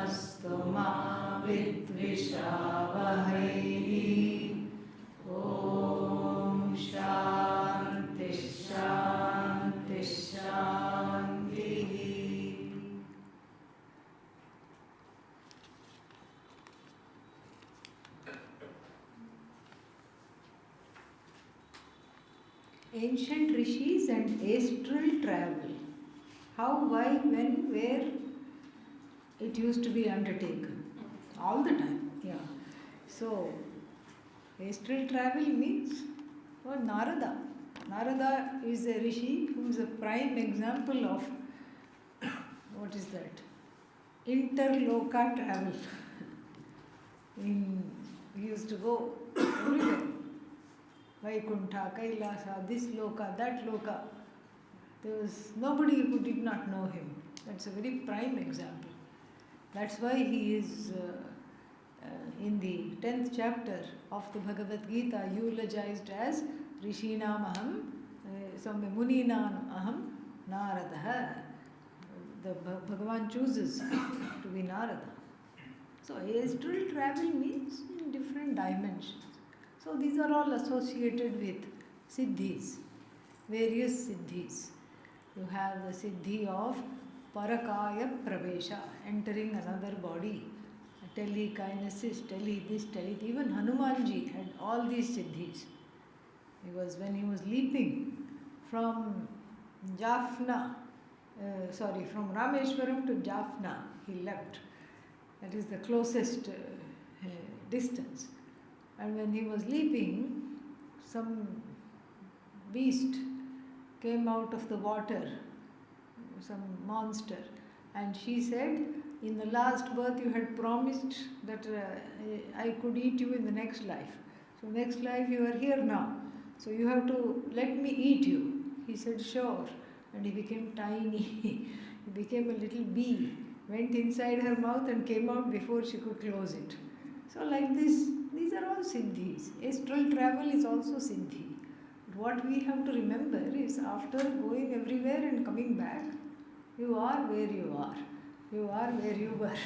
मास्तु मा विद्विषावहै। ॐ शान्ति शान्ति शान्तिः। Ancient rishis and astral travel. How, why, when, where it used to be undertaken? All the time. Yeah. So, astral travel means Narada. Narada is a rishi who is a prime example of what is that? Interloka travel. He used to go everywhere. Vaikuntha, Kailasa, this loka, that loka. There was nobody who did not know him. That's a very prime example. That's why he is in the 10th chapter of the Bhagavad Gita eulogized as Rishinam Aham, Muninam Aham, Naradaha. The Bhagavan chooses to be Narada. So astral travel means in different dimensions. So these are all associated with siddhis, various siddhis. You have the siddhi of parakaya pravesha, entering another body, telekinesis, this, even Hanumanji had all these siddhis. When he was leaping from from Rameshwaram to Jaffna, he leapt. That is the closest distance. And when he was leaping, some beast came out of the water, some monster, and she said, in the last birth you had promised that I could eat you in the next life. So next life you are here now, so you have to let me eat you. He said, sure. And he became tiny. He became a little bee, went inside her mouth and came out before she could close it. So like this, these are all siddhis. Astral travel is also siddhi. What we have to remember is, after going everywhere and coming back, you are where you are. You are where you were.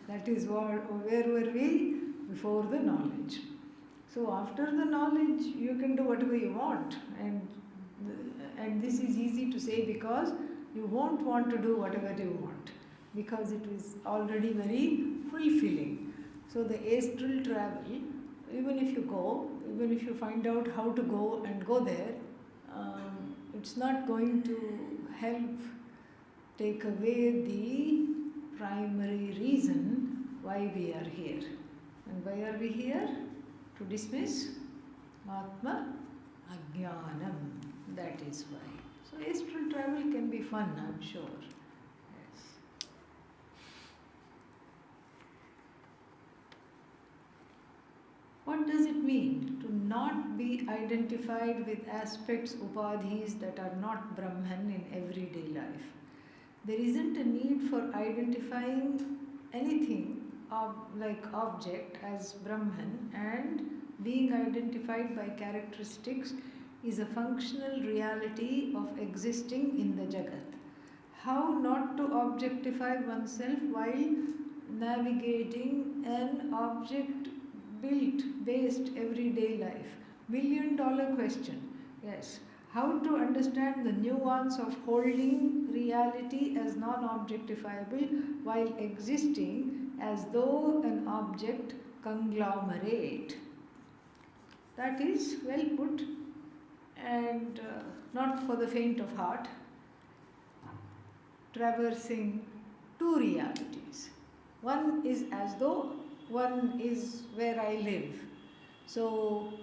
That is where were we before the knowledge. So after the knowledge, you can do whatever you want. And this is easy to say because you won't want to do whatever you want, because it is already very fulfilling. So the astral travel, even if you find out how to go and go there, it's not going to help take away the primary reason why we are here. And why are we here? To dismiss Atma Ajnanam. That is why. So astral travel can be fun, I'm sure. Yes. What does it mean to not be identified with aspects, upadhis, that are not Brahman in everyday life? There isn't a need for identifying anything like object as Brahman, and being identified by characteristics is a functional reality of existing in the Jagat. How not to objectify oneself while navigating an object-based everyday life? $1,000,000 question. Yes. How to understand the nuance of holding reality as non-objectifiable while existing as though an object conglomerate. That is well put, and not for the faint of heart. Traversing two realities. One is as though, one is where I live. So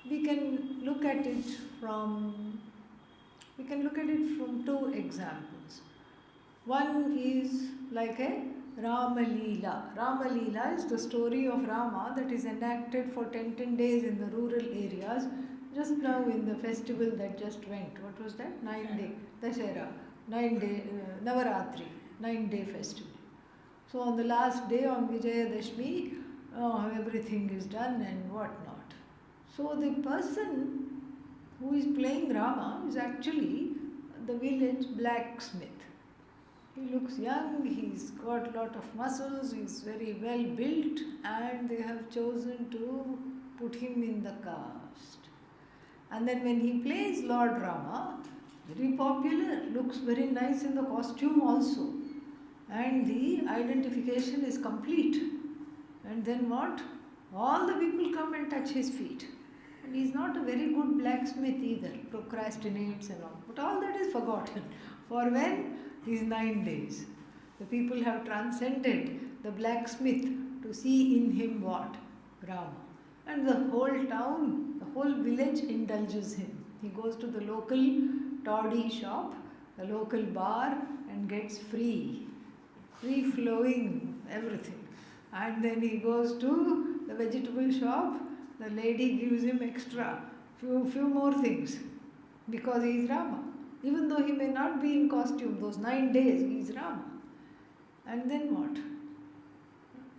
we can look at it from two examples. One is like a Rama Leela. Rama Leela is the story of Rama that is enacted for 10 days in the rural areas. Just now in the festival that just went, what was that? 9-day Dashera, 9-day Navaratri, 9-day festival. So on the last day, on Vijayadashmi, everything is done and whatnot. So the person who is playing Rama is actually the village blacksmith. He looks young, he's got lot of muscles, he's very well built, and they have chosen to put him in the cast. And then when he plays Lord Rama, very popular, looks very nice in the costume also. And the identification is complete. And then what? All the people come and touch his feet. And he's not a very good blacksmith either, procrastinates and all. But all that is forgotten. For when? These 9 days. The people have transcended the blacksmith to see in him what? Rama. And the whole town, the whole village indulges him. He goes to the local toddy shop, the local bar, and gets free flowing everything. And then he goes to the vegetable shop, the lady gives him extra, few more things, because he is Rama. Even though he may not be in costume, those 9 days he is Rama. And then what?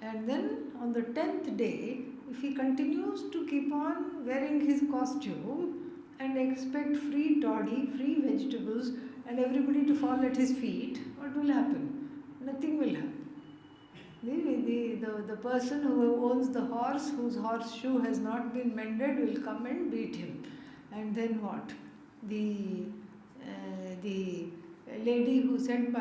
And then on the 10th day, if he continues to keep on wearing his costume and expect free toddy, free vegetables, and everybody to fall at his feet, what will happen? Nothing will happen. The person who owns the horse, whose horseshoe has not been mended, will come and beat him. And then what? The lady who said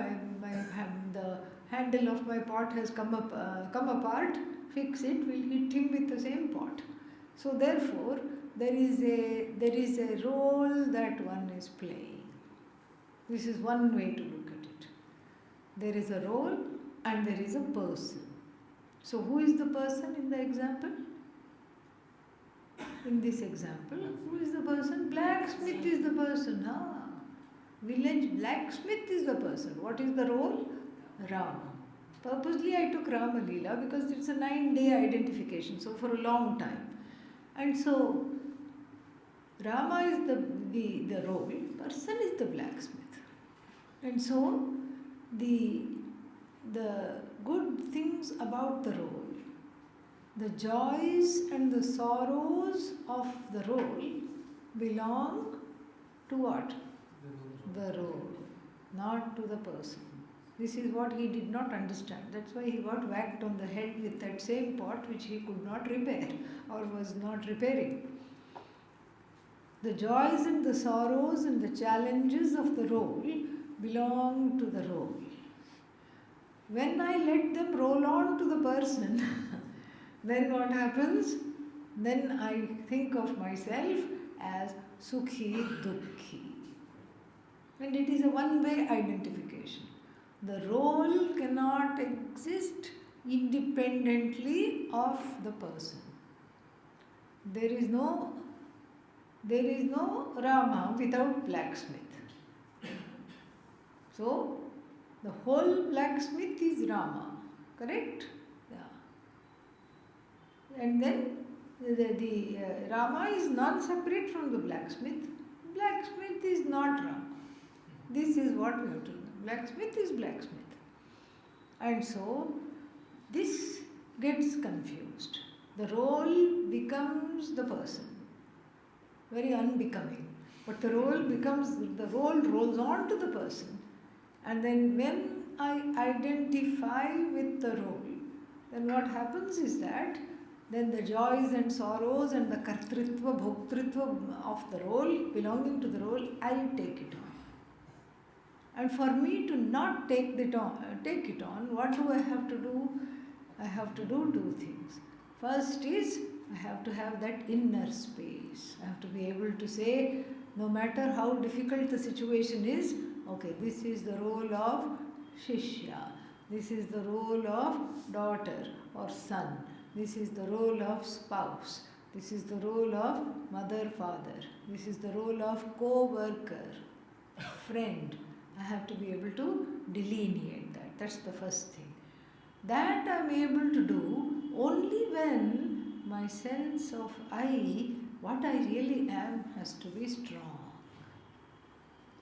the handle of my pot has come apart, fix it, will hit him with the same pot. So therefore, there is a role that one is playing. This is one way to look at it. There is a role and there is a person. So who is the person in the example? In this example, who is the person? Blacksmith is the person. Village blacksmith is the person. What is the role? Rama. Purposely I took Rama Leela because it's a 9-day identification, so for a long time. And so Rama is the role, person is the blacksmith. And so the good things about the role, the joys and the sorrows of the role belong to what? The role, not to the person. This is what he did not understand. That's why he got whacked on the head with that same pot which he could not repair or was not repairing. The joys and the sorrows and the challenges of the role belong to the role. When I let them roll on to the person, then what happens? Then I think of myself as Sukhi Dukhi. And it is a one-way identification. The role cannot exist independently of the person. There is no Rama without blacksmith. So, the whole blacksmith is Rama, correct? Yeah. And then the Rama is non-separate from the blacksmith. Blacksmith is not Rama. This is what we have to know. Blacksmith is blacksmith. And so, this gets confused. The role becomes the person. Very unbecoming. But the role rolls on to the person. And then when I identify with the role, then what happens is that then the joys and sorrows and the kartritva, bhoktritva of the role, belonging to the role, I take it on. And for me to not take it on, what do I have to do? I have to do 2 things. First is, I have to have that inner space. I have to be able to say, no matter how difficult the situation is, okay, this is the role of Shishya. This is the role of daughter or son. This is the role of spouse. This is the role of mother, father. This is the role of co-worker, friend. I have to be able to delineate that. That's the first thing. That I am able to do only when my sense of I, what I really am, has to be strong.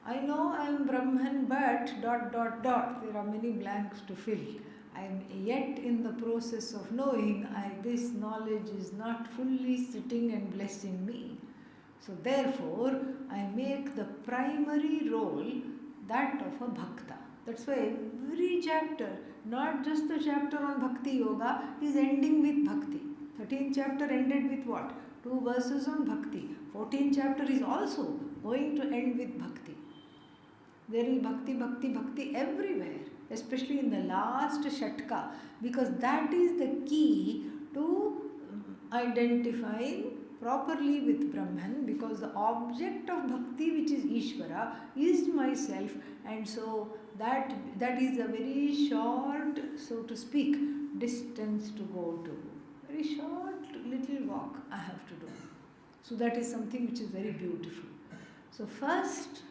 I know I am Brahman, but ... There are many blanks to fill. I am yet in the process of knowing this knowledge is not fully sitting and blessing me. So therefore, I make the primary role that of a bhakta. That's why every chapter, not just the chapter on Bhakti Yoga, is ending with Bhakti. 13th chapter ended with what? 2 verses on Bhakti. 14th chapter is also going to end with Bhakti. There is Bhakti, Bhakti, Bhakti everywhere, especially in the last Shatka, because that is the key to identifying properly with Brahman, because the object of Bhakti, which is Ishvara, is myself, and so that is a very short, so to speak, distance to go to. Very short little walk I have to do. So that is something which is very beautiful. So first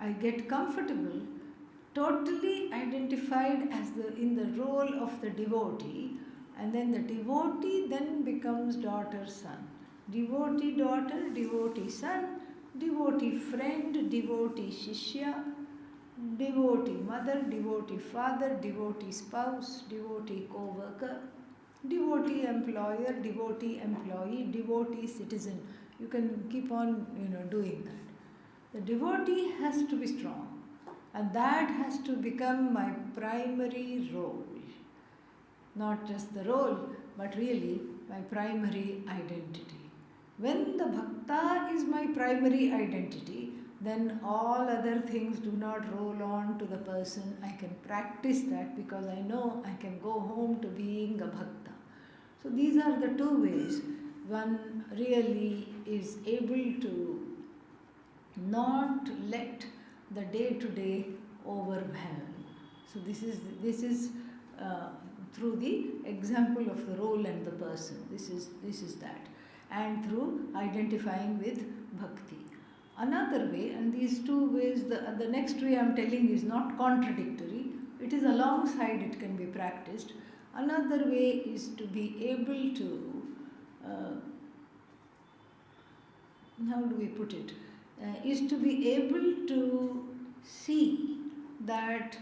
I get comfortable, totally identified as in the role of the devotee, and then the devotee then becomes daughter, son. Devotee daughter, devotee son, devotee friend, devotee shishya, devotee mother, devotee father, devotee spouse, devotee co-worker, devotee employer, devotee employee, devotee citizen. You can keep on, doing that. The devotee has to be strong, and that has to become my primary role. Not just the role, but really my primary identity. When the bhakta is my primary identity, then all other things do not roll on to the person. I can practice that because I know I can go home to being a bhakta. So these are the 2 ways one really is able to not let the day-to-day overwhelm. So this is through the example of the role and the person. This is that, and through identifying with bhakti. Another way, and these 2 ways, the next way I am telling is not contradictory. It is alongside. It can be practiced. Another way is to be able to. How do we put it? Is to be able to see that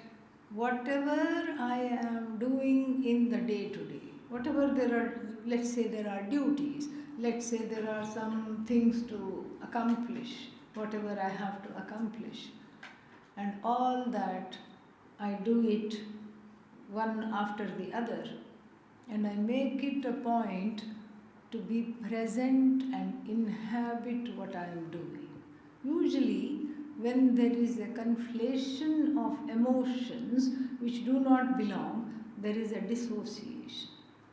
whatever I am doing in the day-to-day, whatever there are, let's say there are duties, let's say there are some things to accomplish, whatever I have to accomplish, and all that I do it one after the other, and I make it a point to be present and inhabit what I am doing. Usually, when there is a conflation of emotions which do not belong, there is a dissociation.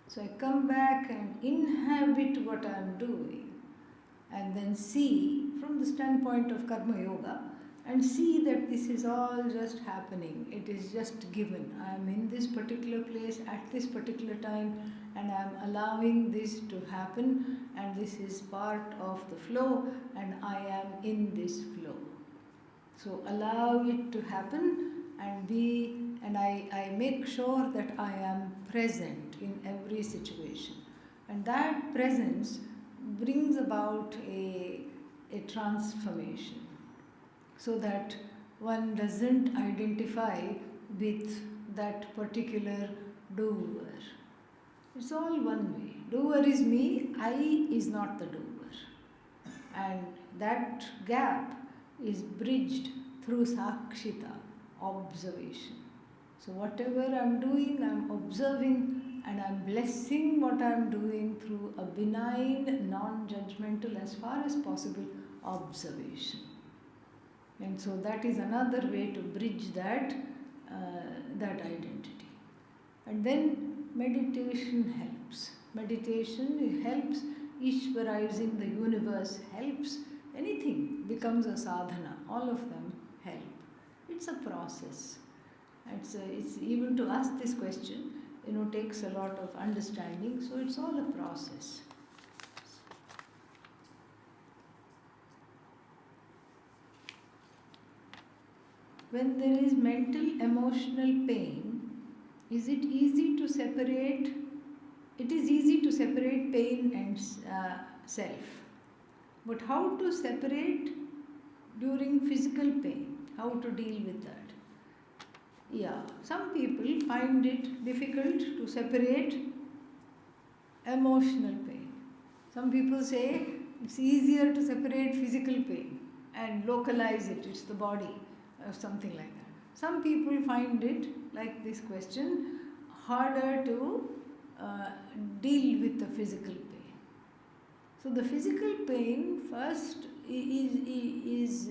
So I come back and inhabit what I am doing, and then see from the standpoint of Karma Yoga, and see that this is all just happening. It is just given. I am in this particular place at this particular time, and I am allowing this to happen, and this is part of the flow, and I am in this flow. So allow it to happen and I make sure that I am present in every situation. And that presence brings about a transformation, so that one doesn't identify with that particular doer. It's all one way. Doer is me, I is not the doer. And that gap is bridged through sakshita, observation. So whatever I'm doing, I'm observing, and I'm blessing what I'm doing through a benign, non-judgmental, as far as possible, observation. And so that is another way to bridge that identity. And then meditation helps. Meditation helps. Ishvarizing the universe helps. Anything becomes a sadhana. All of them help. It's a process. It's even to ask this question, takes a lot of understanding. So it's all a process. When there is mental, emotional pain, is it easy to separate? It is easy to separate pain and self. But how to separate during physical pain? How to deal with that? Yeah, some people find it difficult to separate emotional pain. Some people say it's easier to separate physical pain and localize it, it's the body, or something like that. Some people find it, like this question, harder to deal with the physical pain. So the physical pain first is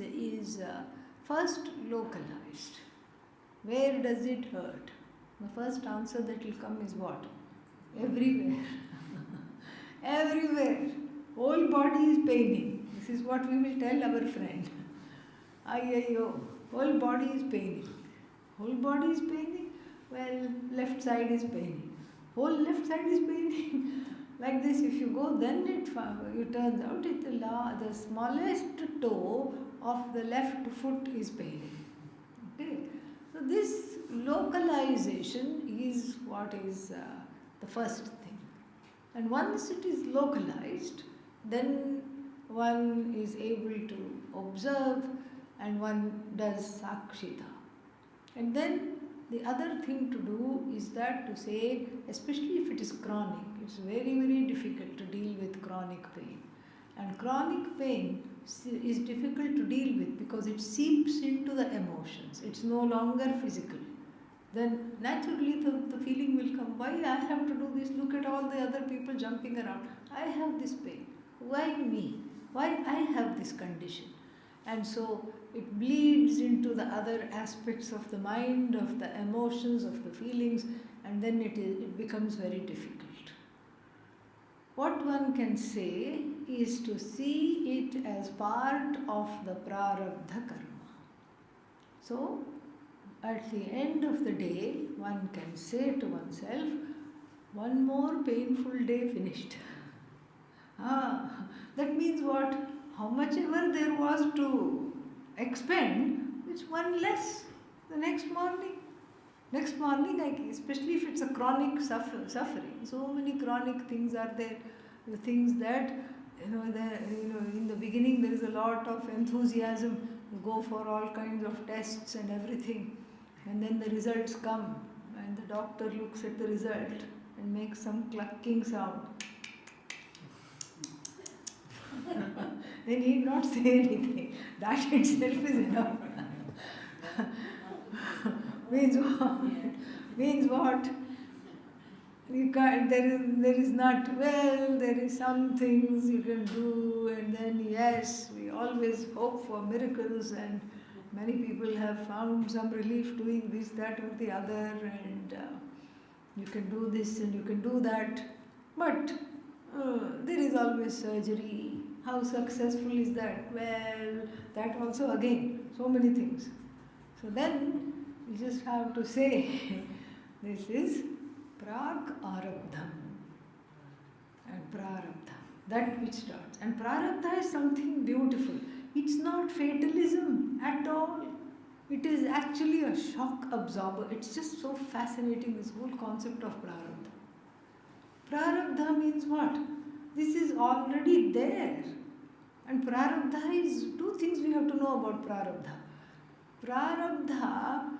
first localized. Where does it hurt? The first answer that will come is what? Everywhere. Everywhere. Whole body is paining. This is what we will tell our friend. Ayyo, whole body is paining. Whole body is paining? Well, left side is paining. Whole left side is paining. Like this, if you go, then it turns out the smallest toe of the left foot is paining. Okay? So this localization is what is the first thing. And once it is localized, then one is able to observe and one does sakshita. And then the other thing to do is that to say, especially if it is chronic, it's very, very difficult to deal with chronic pain. And chronic pain is difficult to deal with because it seeps into the emotions. It's no longer physical. Then naturally the feeling will come, why I have to do this? Look at all the other people jumping around. I have this pain. Why me? Why I have this condition? And so it bleeds into the other aspects of the mind, of the emotions, of the feelings, and then it becomes very difficult. What one can say is to see it as part of the prarabdha karma. So, at the end of the day, one can say to oneself, one more painful day finished. That means what? How much ever there was to expend, it's one less the next morning. Next morning, especially if it's a chronic suffering, so many chronic things are there. The things that, in the beginning there is a lot of enthusiasm. You go for all kinds of tests and everything. And then the results come. And the doctor looks at the result and makes some clucking sound. They need not say anything. That itself is enough. Means what? You can't, there is not, well, there is some things you can do, and then yes, we always hope for miracles, and many people have found some relief doing this, that or the other, and you can do this and you can do that. But there is always surgery. How successful is that? Well, that also again, so many things. So then we just have to say, this is prag arabdham and prarabdha, that which starts. And prarabdha is something beautiful. It's not fatalism at all. It is actually a shock absorber. It's just so fascinating, this whole concept of prarabdha. Prarabdha means what? This is already there. And prarabdha is, two things we have to know about prarabdha. Prarabdha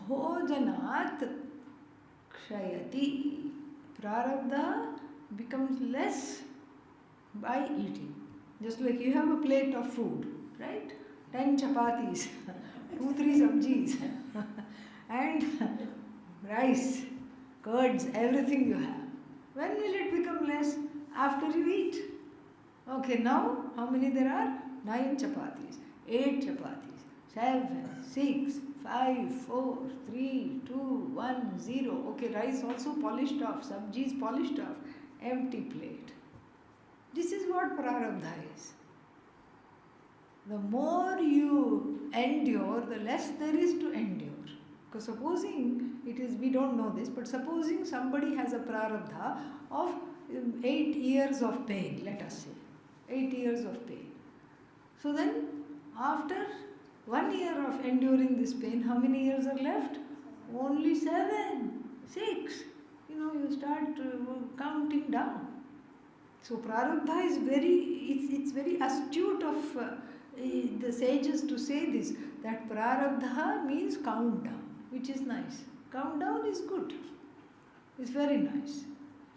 bhojanat kshayati. Prarabdha becomes less by eating. Just like you have a plate of food, right? 10 chapatis, 2-3 sabjis, and rice, curds, everything you have. When will it become less? After you eat. Okay, now how many there are? 9 chapatis, 8 chapatis, 7, 6, 5, 4, 3, 2, 1, 0. Okay, rice also polished off, sabjis polished off, empty plate. This is what prarabdha is. The more you endure, the less there is to endure. Because supposing it is, we don't know this, but supposing somebody has a prarabdha of 8 years of pain, let us say. 8 years of pain. So then, after 1 year of enduring this pain, how many years are left? Only 7, 6. You start counting down. So prarabdha is it's very astute of the sages to say this, that prarabdha means count down, which is nice. Count down is good. It's very nice.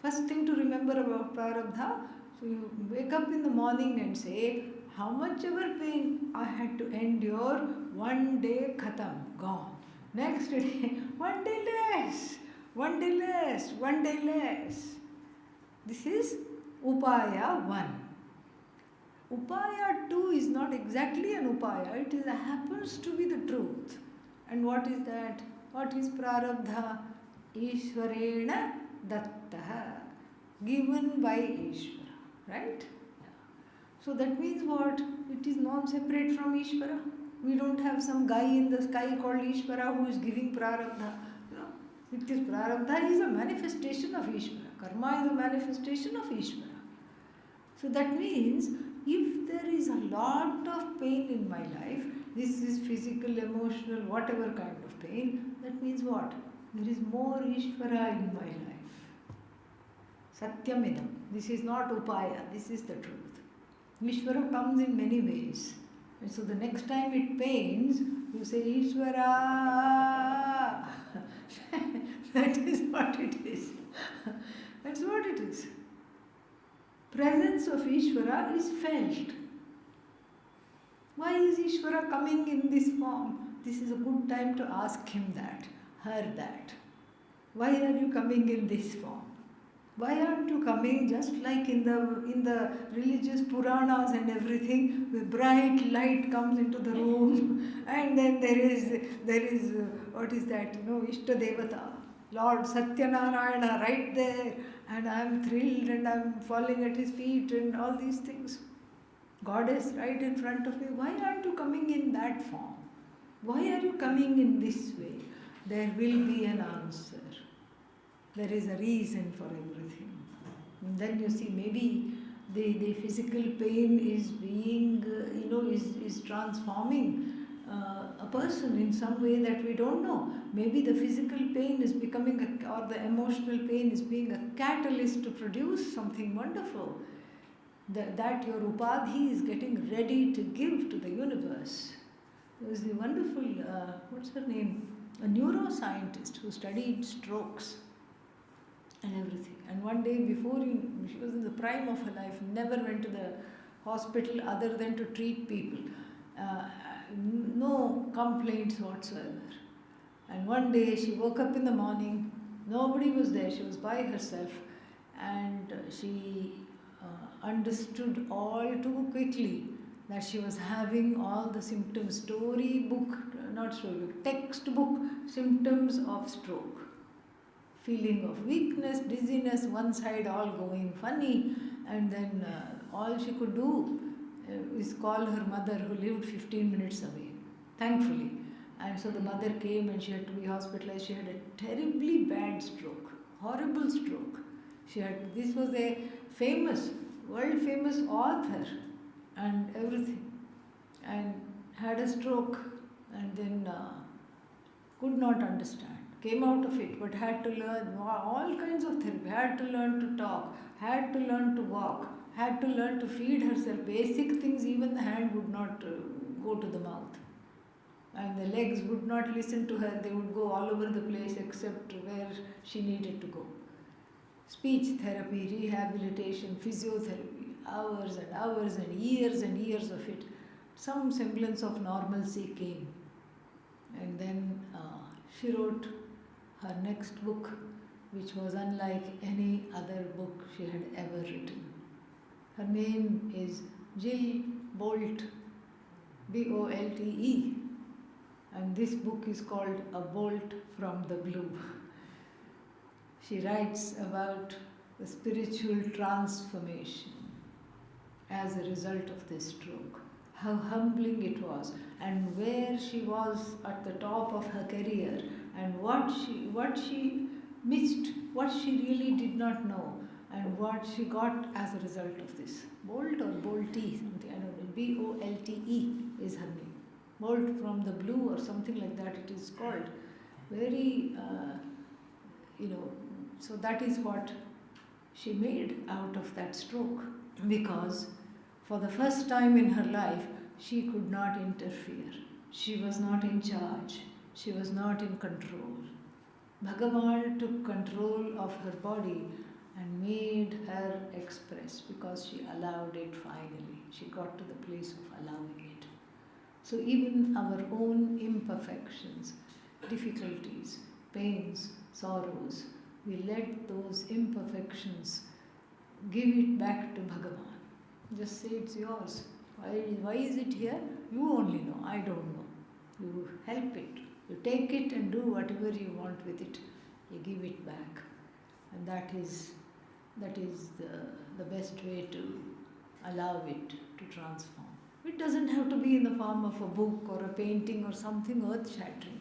First thing to remember about prarabdha, so you wake up in the morning and say, how much ever pain I had to endure, one day khatam, gone. Next day, one day less, one day less, one day less. This is Upaya 1. Upaya 2 is not exactly an Upaya, it is, happens to be the truth. And what is that? What is Prarabdha? Ishwarena Dattaha, given by Ishvara, right? So that means what? It is not separate from Ishvara. We don't have some guy in the sky called Ishvara who is giving Prarabdha. No. It is Prarabdha is a manifestation of Ishvara. Karma is a manifestation of Ishvara. So that means if there is a lot of pain in my life, this is physical, emotional, whatever kind of pain, that means what? There is more Ishvara in my life. Satyamidam. This is not Upaya, this is the truth. Ishvara comes in many ways. And so the next time it pains, you say Ishvara. That is what it is. That's what it is. Presence of Ishvara is felt. Why is Ishvara coming in this form? This is a good time to ask him that, her that. Why are you coming in this form? Why aren't you coming just like in the religious Puranas and everything? The bright light comes into the room, and then there is what is that? Ishta Devata, Lord Satyanarayana right there, and I am thrilled and I am falling at his feet and all these things. Goddess right in front of me. Why aren't you coming in that form? Why are you coming in this way? There will be an answer. There is a reason for everything. And then you see, maybe the physical pain is being, is transforming a person in some way that we don't know. Maybe the physical pain is becoming, or the emotional pain is being a catalyst to produce something wonderful. That your upadhi is getting ready to give to the universe. There was the wonderful, what's her name? A neuroscientist who studied strokes and everything. And one day before she was in the prime of her life, never went to the hospital other than to treat people. No complaints whatsoever. And one day she woke up in the morning, nobody was there, she was by herself, and she understood all too quickly that she was having all the symptoms, textbook symptoms of stroke. Feeling of weakness, dizziness, one side all going funny, and then all she could do is call her mother, who lived 15 minutes away, thankfully. And so the mother came and she had to be hospitalized. She had a terribly bad stroke, horrible stroke. This was a world famous author and everything, and had a stroke, and then could not understand. Came out of it, but had to learn all kinds of therapy, had to learn to talk, had to learn to walk, had to learn to feed herself. Basic things, even the hand would not go to the mouth. And the legs would not listen to her, they would go all over the place except where she needed to go. Speech therapy, rehabilitation, physiotherapy, hours and hours and years of it. Some semblance of normalcy came. And then she wrote her next book, which was unlike any other book she had ever written. Her name is Jill Bolte, Bolte, and this book is called A Bolt from the Blue. She writes about the spiritual transformation as a result of this stroke, how humbling it was, and where she was at the top of her career, and what she missed, what she really did not know, and what she got as a result of this. Bolt or Bolte, something, I don't know, Bolte is her name. Bolt from the Blue or something like that it is called. Very, so that is what she made out of that stroke, because for the first time in her life, she could not interfere. She was not in charge. She was not in control. Bhagavan took control of her body and made her express, because she allowed it finally. She got to the place of allowing it. So even our own imperfections, difficulties, pains, sorrows, we let those imperfections give it back to Bhagavan. Just say it's yours. Why is it here? You only know. I don't know. You help it. You take it and do whatever you want with it. You give it back. And that is the best way to allow it to transform. It doesn't have to be in the form of a book or a painting or something earth-shattering.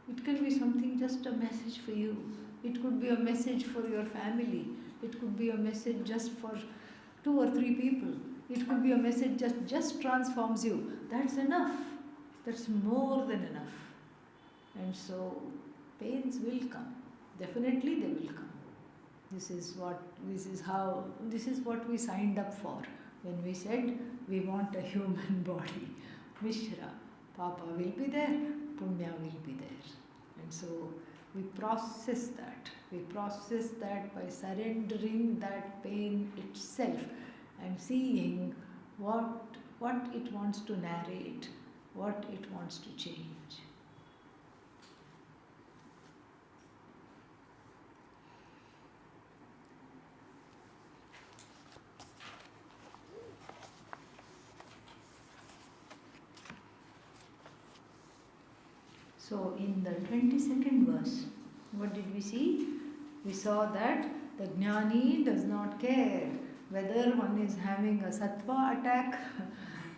It can be something, just a message for you. It could be a message for your family. It could be a message just for 2 or 3 people. It could be a message just transforms you. That's enough. That's more than enough. And so pains will come. Definitely they will come. This is what we signed up for when we said we want a human body. Mishra, Papa will be there, Punya will be there. And so we process that. We process that by surrendering that pain itself and seeing what it wants to narrate, what it wants to change. So in the 22nd verse, what did we see? We saw that the Jnani does not care whether one is having a Sattva attack,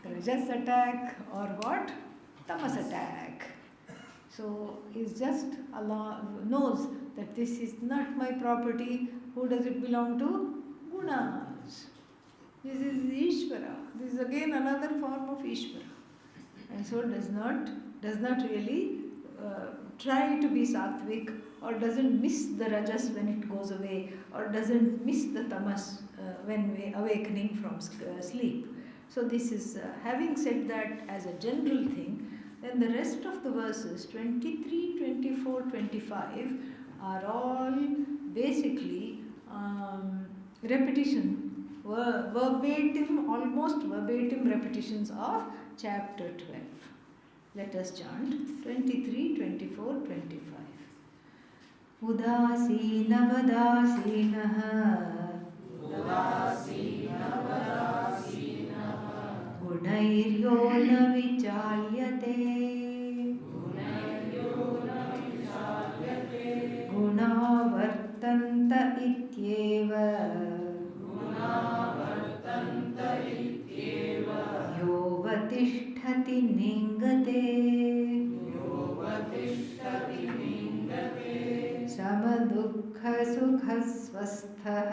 Rajas attack, or what? Tamas attack. So he's just Allah knows that this is not my property. Who does it belong to? Gunas. This is Ishvara. This is again another form of Ishvara. And so does not really try to be sattvic, or doesn't miss the rajas when it goes away, or doesn't miss the tamas when we awakening from sleep. So this is, having said that as a general thing, then the rest of the verses 23, 24, 25 are all basically repetition, verbatim, almost verbatim repetitions of chapter 12. Let us chant 23, 24, 25. गुणैर्यो न विचाल्यते गुणा वर्तन्त इत्येव योऽवतिष्ठति निङ्गते समदुःखसुखस्वस्थः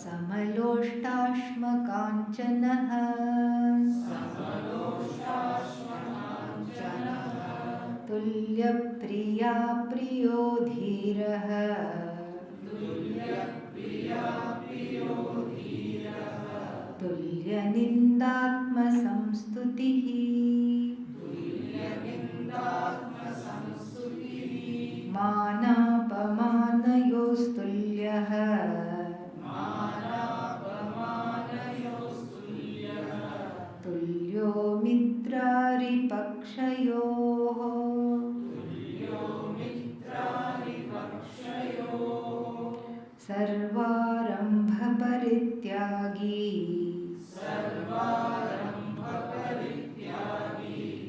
समलोष्टाश्मकाञ्चनः तुल्यप्रिया प्रियो धीरः तुल्यनिन्दात्मसंस्तुतिः मानापमानयोस्तुल्यः तुल्यो मित्रारिपक्षयोः सर्वारम्भपरित्यागी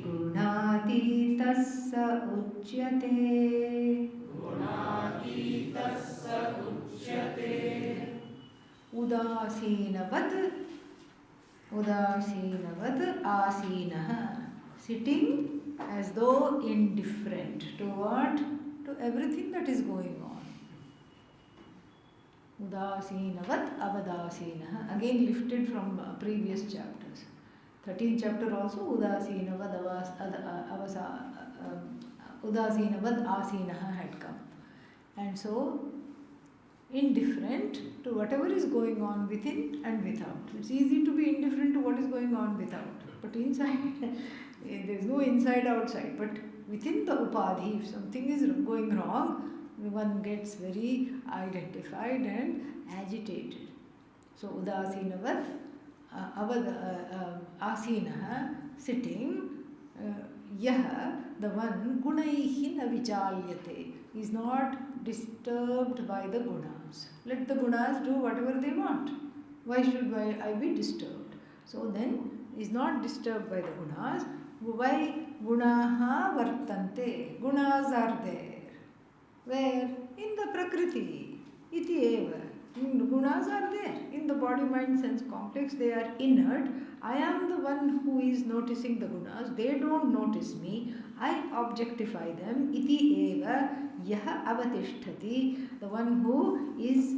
गुणातीतः स उच्यते उदासीनवत् आसीनः, sitting as though indifferent to what? To everything that is going on. Udasinavat avadasinah, again lifted from previous chapters. 13th chapter also Udasinavad asinah had come. And so indifferent to whatever is going on within and without. It's easy to be indifferent to what is going on without, but inside There is no inside outside, but within the upadhi, if something is going wrong, one gets very identified and agitated. So udasinavat asinaha, sitting, yaha, the one gunaihi na vichalyate, is not disturbed by the gunas. Let the gunas do whatever they want. Why should I be disturbed? So then is not disturbed by the gunas. Why gunaha vartante? Gunas are there. Where? In the prakriti. Iti eva. Gunas are there. In the body, mind, sense complex, they are inert. I am the one who is noticing the gunas. They don't notice me. I objectify them. Iti eva yaha avatishtati. The one who is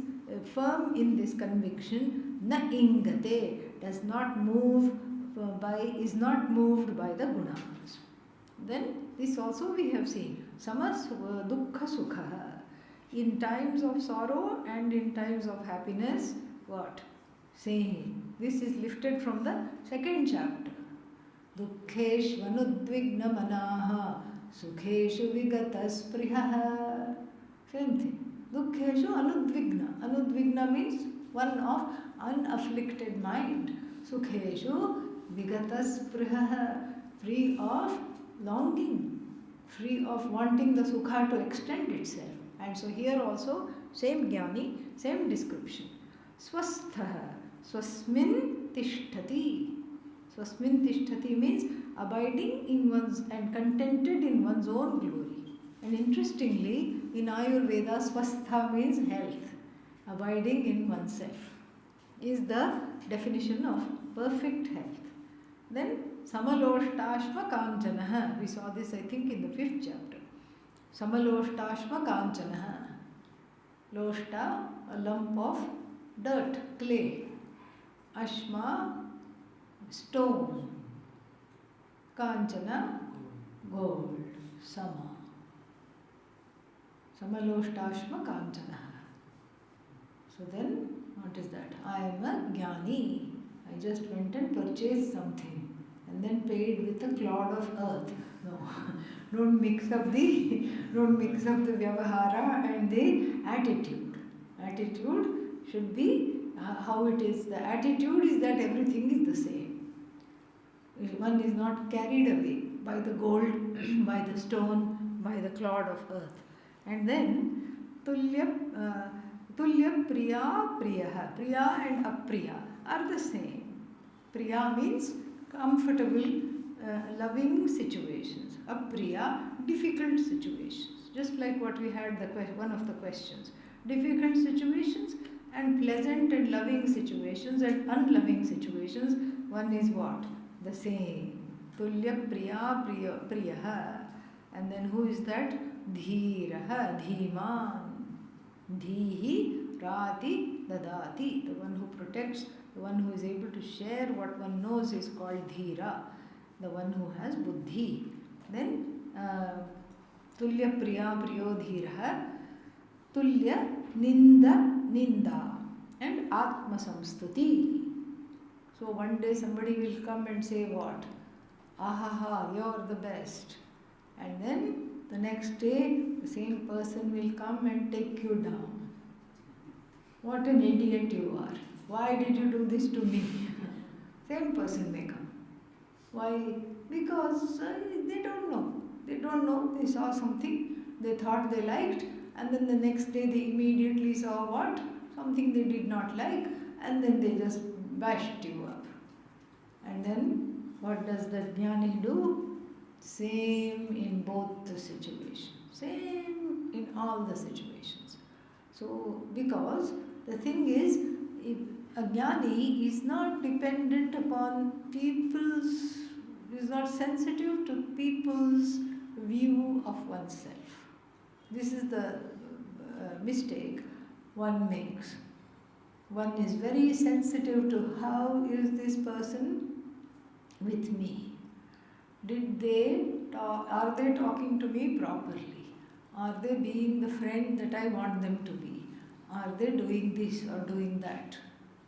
firm in this conviction, na ingate, does not move is not moved by the gunas. Then this also we have seen. Samas dukkha sukha. In times of sorrow and in times of happiness, what? Same. This is lifted from the second chapter. Dukkhesh vanudvigna manaha sukheshu vigatas prihaha. Same thing. Dukkhesu anudvigna. Anudvigna means one of unafflicted mind. Sukheshu vigatas prihaha. Free of longing, free of wanting the sukha to extend itself. And so here also, same jnani, same description. Swastha, swasmin tishtati. Swasmin tishtati means abiding in one's and contented in one's own glory. And interestingly, in Ayurveda, swastha means health. Abiding in oneself is the definition of perfect health. Then Samaloštashma Kanchanaha. We saw this, I think, in the 5th chapter. Samaloštashma Kanchanaha. Loshta, a lump of dirt, clay. Ashma, stone. Kanchana, gold. Sama. Samaloštashma Kanchanaha. So then, what is that? I am a jnani. I just went and purchased something and then paid with a clod of earth. No, don't mix up the vyavahara and the attitude. Attitude should be how it is. The attitude is that everything is the same. One is not carried away by the gold, by the stone, by the clod of earth. And then tulya priya priyaha. Priya and apriya are the same. Priya means comfortable, loving situations. Apriya, difficult situations. Just like what we had one of the questions. Difficult situations and pleasant and loving situations and unloving situations. One is what? The same. Tulya priya priyaha. And then who is that? Dhiraha, dhiman. Dhihi rati dadati. The one who protects, the one who is able to share what one knows is called dhira, the one who has buddhi. Then tulya priya priyo dhiraha, tulya ninda and atma samstuti. So one day somebody will come and say what? Ahaha, you're the best. And then the next day the same person will come and take you down. What an idiot you are. Why did you do this to me? Same person may come. Why? Because they don't know. They don't know. They saw something they thought they liked, and then the next day they immediately saw what? Something they did not like, and then they just bashed you up. And then what does the jnani do? Same in both the situations. Same in all the situations. So, because the thing is, if a jnani is not dependent upon people's, is not sensitive to people's view of oneself. This is the mistake one makes. One is very sensitive to how is this person with me. Are they talking to me properly? Are they being the friend that I want them to be? Are they doing this or doing that?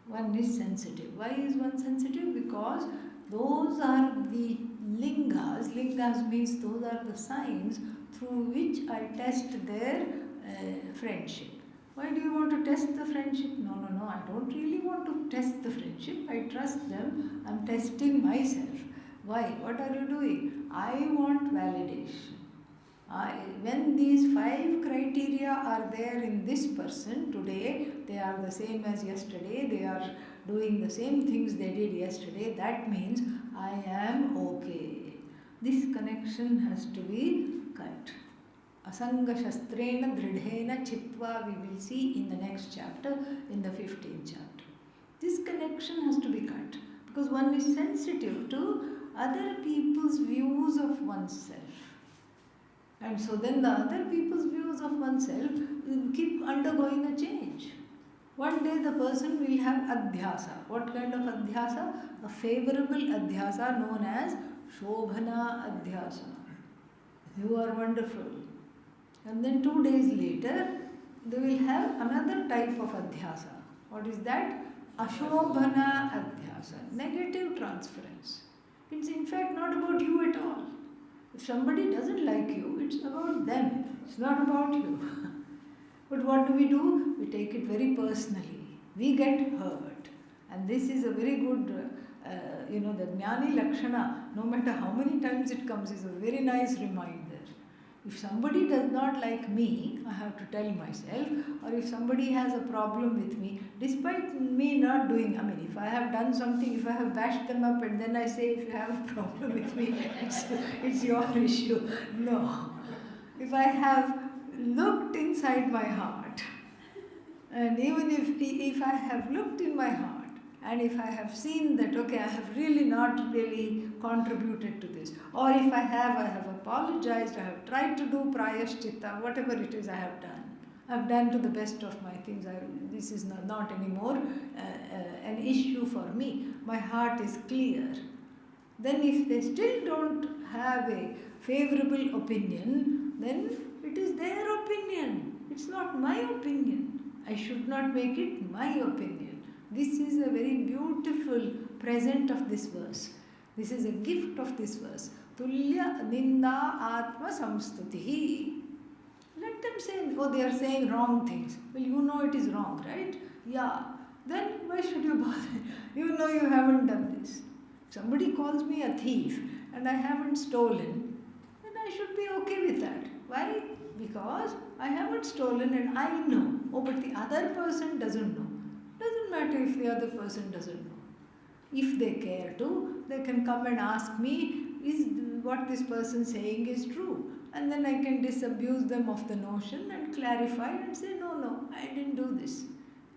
One is sensitive. Why is one sensitive? Because those are the lingas. Lingas means those are the signs through which I test their friendship. Why do you want to test the friendship? No, no, no, I don't really want to test the friendship. I trust them. I'm testing myself. Why? What are you doing? I want validation. When these 5 criteria are there in this person today, they are the same as yesterday, they are doing the same things they did yesterday, that means I am okay. This connection has to be cut. Asanga shastrena dridhena chitva, we will see in the next chapter, in the 15th chapter. This connection has to be cut because one is sensitive to other people's views of oneself. And so then the other people's views of oneself will keep undergoing a change. One day the person will have adhyasa. What kind of adhyasa? A favorable adhyasa known as Shobhana adhyasa. You are wonderful. And then 2 days later, they will have another type of adhyasa. What is that? Ashobhana adhyasa. Negative transference. It's in fact not about you at all. If somebody doesn't like you, it's about them. It's not about you. But what do? We take it very personally. We get hurt. And this is a very good, the Jnani Lakshana, no matter how many times it comes, is a very nice reminder. If somebody does not like me, I have to tell myself, or if somebody has a problem with me, despite me not doing, if I have done something, if I have bashed them up and then I say, if you have a problem with me, it's your issue. No. If I have looked inside my heart, and even if I have looked in my heart, and if I have seen that, okay, I have really not really contributed to this, or if I have apologized, I have tried to do prayashchitta, whatever it is I have done. I have done to the best of my things. This is not anymore an issue for me. My heart is clear. Then if they still don't have a favorable opinion, then it is their opinion. It's not my opinion. I should not make it my opinion. This is a very beautiful present of this verse. This is a gift of this verse. Tulya ninda atma samstutihi. Let them say, they are saying wrong things. Well, you know it is wrong, right? Yeah. Then why should you bother? You know you haven't done this. Somebody calls me a thief and I haven't stolen, then I should be okay with that. Why? Because I haven't stolen and I know. But the other person doesn't know. Doesn't matter if the other person doesn't know. If they care to, they can come and ask me, is what this person saying is true? And then I can disabuse them of the notion and clarify and say, no, I didn't do this.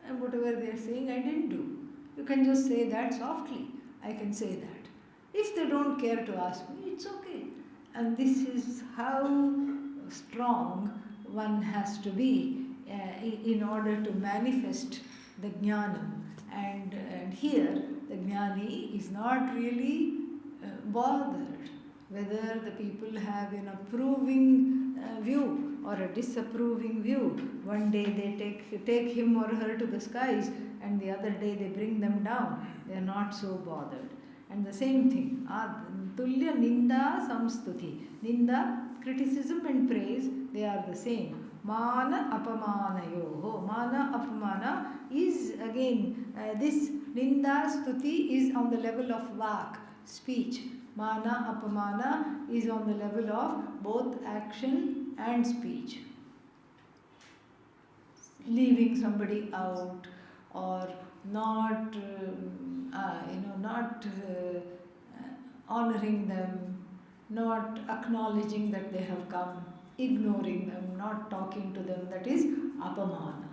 And whatever they are saying, I didn't do. You can just say that softly. I can say that. If they don't care to ask me, it's okay. And this is how strong one has to be in order to manifest the jnanam. And here, the jnani is not really bothered whether the people have an approving view or a disapproving view. One day they take him or her to the skies, and the other day they bring them down. They are not so bothered. And the same thing, tulya ninda samstuti. Ninda, criticism and praise, they are the same. Mana apamanayoho. Mana apamana is again, this ninda stuti is on the level of vak, speech. Mana apamana is on the level of both action and speech. Leaving somebody out or not, honoring them, not acknowledging that they have come, ignoring them, not talking to them, that is apamana.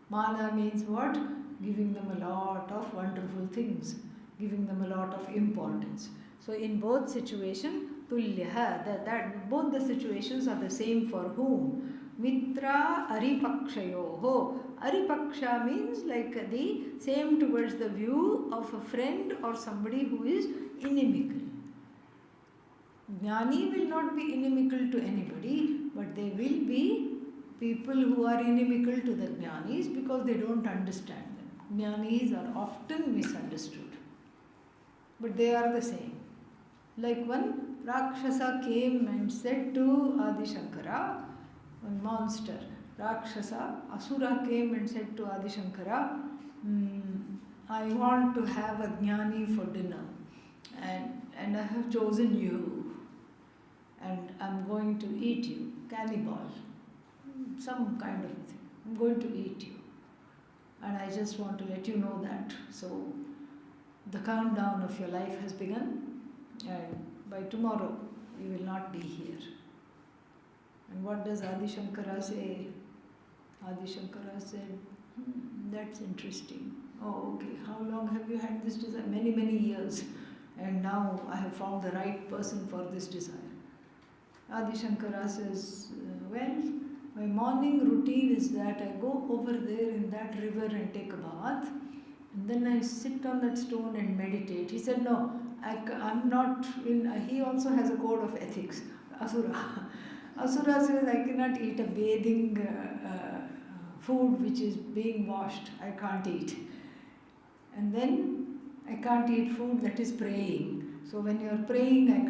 Mana means what? Giving them a lot of wonderful things, giving them a lot of importance. So in both situations, tulyaha, that both the situations are the same for whom? Mitra aripakshayoho. Aripaksha means like the same towards the view of a friend or somebody who is inimical. Jnani will not be inimical to anybody, but they will be people who are inimical to the jnanis because they don't understand them. Jnanis are often misunderstood, but they are the same. Like one Rakshasa came and said to Adi Shankara, one monster, Rakshasa, Asura came and said to Adi Shankara, I want to have a jnani for dinner, and I have chosen you, and I'm going to eat you, cannibal, some kind of thing. I'm going to eat you, and I just want to let you know that. So the countdown of your life has begun, and by tomorrow you will not be here. And what does Adi Shankara say? Adi Shankara said, that's interesting. Oh, okay. How long have you had this desire? Many, many years. And now I have found the right person for this desire. Adi Shankara says, well, my morning routine is that I go over there in that river and take a bath. And then I sit on that stone and meditate. He said, no, I'm not in. He also has a code of ethics. Asura. Asura says, I cannot eat a bathing food which is being washed. I can't eat. And then I can't eat food that is praying. So when you are praying, I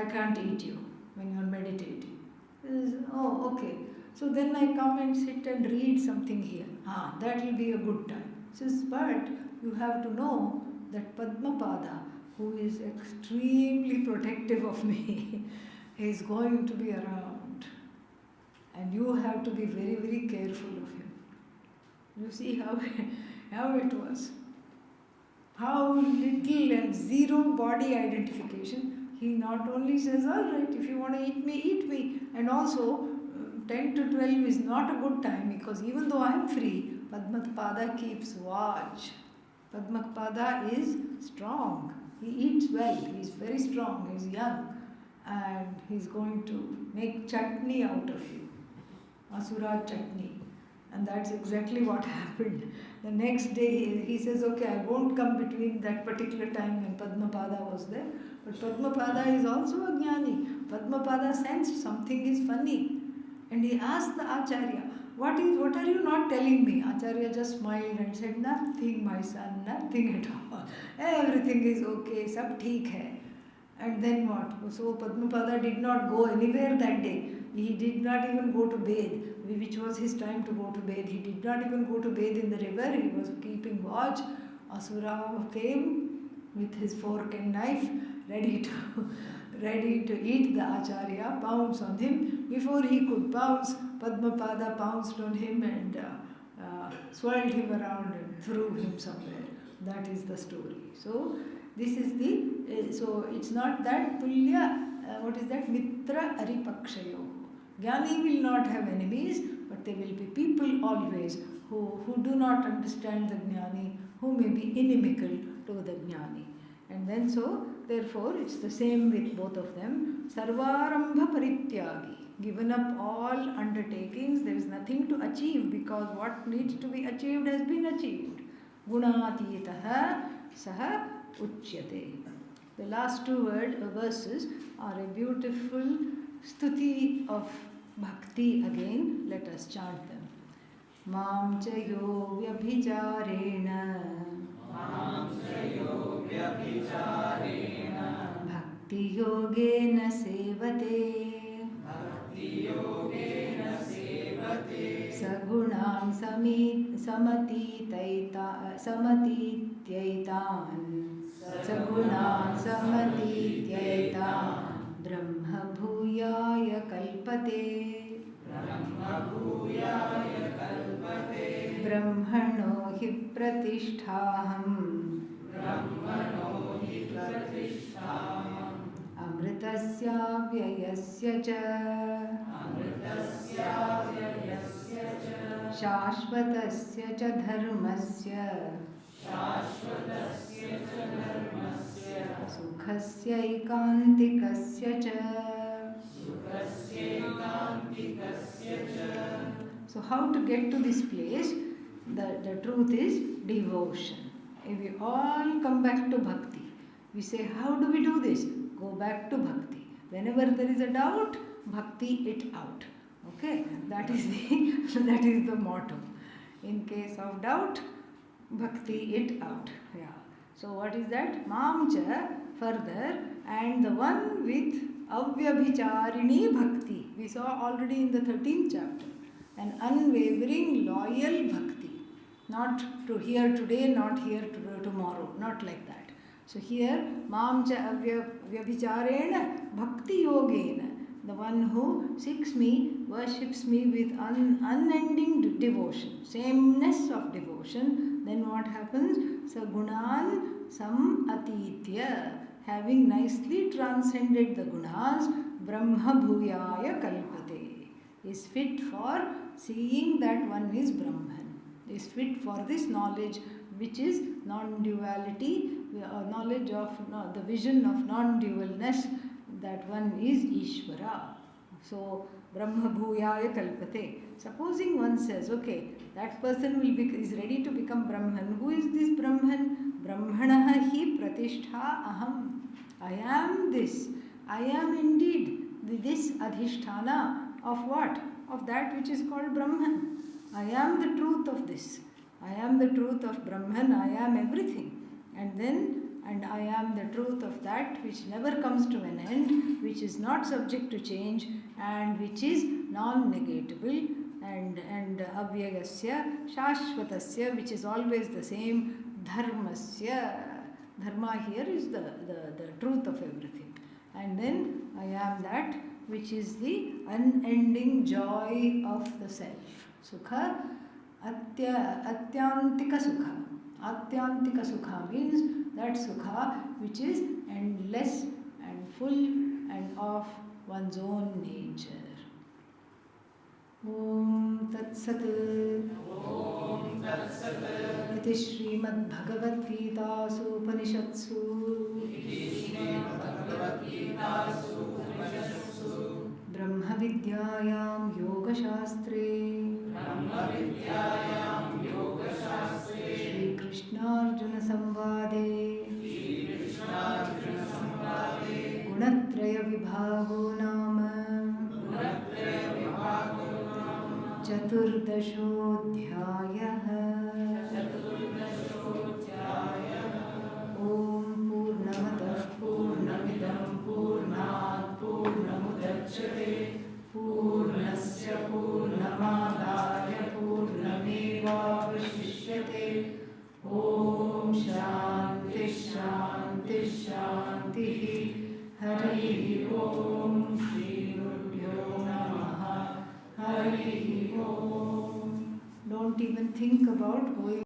can't eat you when you are meditating. Says, oh, okay. So then I come and sit and read something here. That will be a good time. Says, but you have to know that Padmapada, who is extremely protective of me, is going to be around. And you have to be very, very careful of him. You see how it was. How little and zero body identification. He not only says, all right, if you want to eat me, eat me. And also, 10 to 12 is not a good time, because even though I am free, Padmapada keeps watch. Padmapada is strong. He eats well. He is very strong. He is young. And he is going to make chutney out of you. Asura chutney. And that's exactly what happened. The next day he says, okay, I won't come between that particular time when Padmapada was there. But Padmapada is also a jnani. Padmapada sensed something is funny. And he asked the Acharya, what are you not telling me? Acharya just smiled and said, nothing, my son, nothing at all. Everything is okay, sab theek hai. And then what? So Padmapada did not go anywhere that day. He did not even go to bathe, which was his time to go to bathe. He did not even go to bathe in the river. He was keeping watch. Asura came with his fork and knife, ready to eat the Acharya, pounce on him. Before he could pounce, Padmapada pounced on him and swirled him around and threw him somewhere. That is the story. So this is the, so it's not that Tulya, what is that? Mitra Aripakshayo. Jnani will not have enemies, but there will be people always who do not understand the Jnani, who may be inimical to the Jnani. And then so, therefore, it's the same with both of them. Sarvarambha Parityagi. Given up all undertakings, there is nothing to achieve, because what needs to be achieved has been achieved. Gunatitaha saha uchyate. The last two verses are a beautiful stuti of bhakti again. Let us chant them. Mam chayo vyabhijarena Bhakti yogena sevate Sagunam samatitaitan Sagunam samatitaitan Brahma bhuyaya kalpate Brahmano hi pratisthaham Amritasya vyayasya cha Shashvatasya cha dharmasya Sukhasya ikantikasya cha. So how to get to this place? The truth is devotion. If we all come back to bhakti, we say, how do we do this? Go back to bhakti. Whenever there is a doubt, bhakti it out. Okay, that is the motto. In case of doubt, bhakti it out. Yeah. So what is that? Mamcha further, and the one with avyabhicharini bhakti. We saw already in the 13th chapter. An unwavering, loyal bhakti. Not to here today, not here tomorrow. Not like that. So here, mam cha avyabhicharena bhakti yogena. The one who seeks me, worships me with unending devotion, sameness of devotion. Then what happens? Sagunan sam atitya. Having nicely transcended the gunas, Brahma bhuyaya kalpate. Is fit for seeing that one is Brahman. Is fit for this knowledge which is non-duality, knowledge of the vision of non-dualness, that one is Ishvara. So, Brahma bhuyaya kalpate. Supposing one says, okay, that person is ready to become Brahman. Who is this Brahman? Brahmanaha hi pratishtha aham. I am this. I am indeed this adhishthana of what? Of that which is called Brahman. I am the truth of this. I am the truth of Brahman. I am everything. And I am the truth of that which never comes to an end, which is not subject to change, and which is non-negatable, and avyayasya, shashvatasya, which is always the same, dharmasya. Dharma here is the truth of everything. And then I am that which is the unending joy of the self. Sukha, atyantika sukha. Atyantika sukha means that sukha which is endless and full and of one's own nature. Om Tat Sat. Om Tat Sat. Iti Srimad Bhagavad Gita Upanishadsu. Brahma Vidyayam Yoga Shastre. Shri Krishna Arjuna Samvade. Gunatraya Vibhago Nama. Chaturdashodhyayah. Om Purnamadah Purnamidam Purnat Purnamudachyate Purnasya Purnamadaya Purnamevavashishyate. Om Shanti Shanti Shanti. Hari Om. Shri Gurubhyo Namaha. Hari Om. Don't even think about going